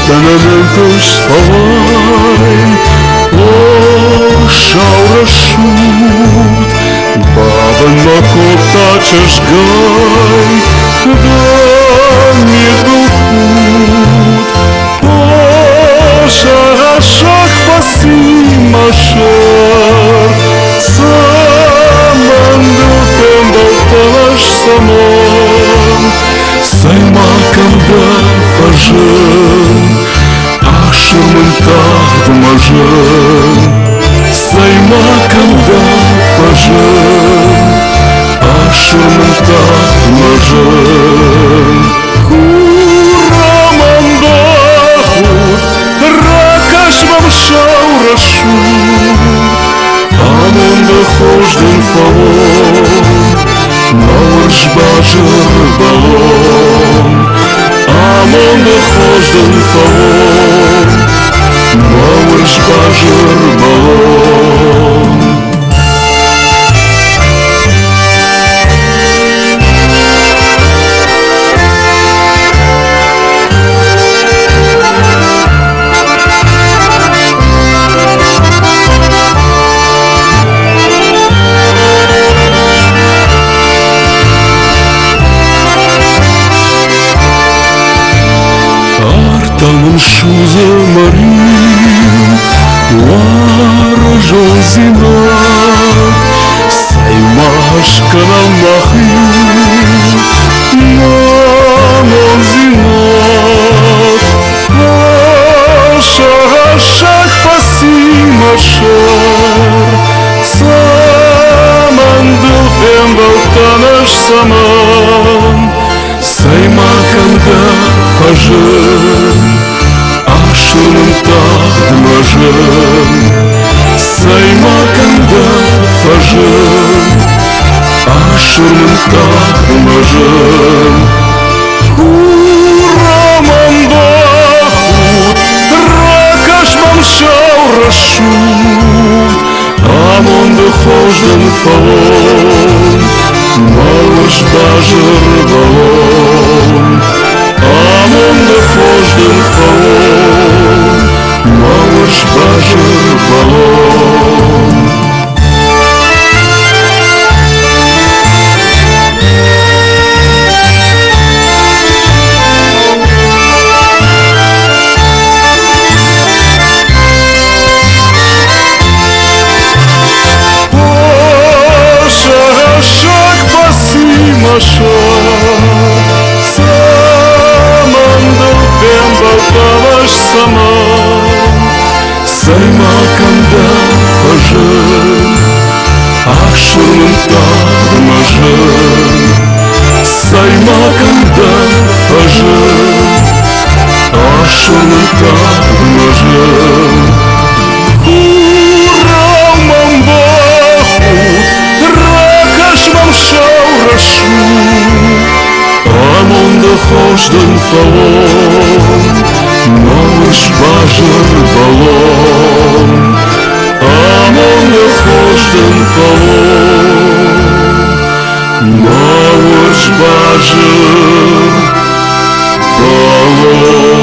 Tănănându-și sfălai, și-au rășut, babă-n mă coptace-și gai, da-mi-e duhut, așa-așa-c pasim așa, să-mă-ndufem băltaș să-mă-n, să-i macăm de făjân, așa mântat de măjân, să-i macăm de făjân, așa mântat de măjân. Hura m-am dahut, racaș m-am și-au rășut, amândă hoși din favor, n-au-și bajăr balon, amândă hoși din favor, n-au-și bajăr balon. Arta-mă-n șuză măriu, oară jozinat, să-i mașcă n-am mahiu, n-am zinat, așa-așa-c pasim așa, să-mă-ndufem băltanăș să-mă-n, să-i macăm de făjân, așa mântat de măjân, să-i macăm de făjân, așa mântat de măjân. Hura m-am dahut, racaș m-am și-au rășut, amândă hoși din favor, n-au-și bajăr balon, amândă hoși din favor, n-au-și bajăr balon. Așa, să-mă-ndufem băltaș să-mă-n, să-i macăm de făjân, așa mântat de măjân, să-i macăm de făjân, așa mântat de măjân. Hura m-am băhut, racaș m-am și-au rășut, amândă hoși din favor, n-au-și bajăr balon, amândă hoși din favor, n-au-și bajăr balon.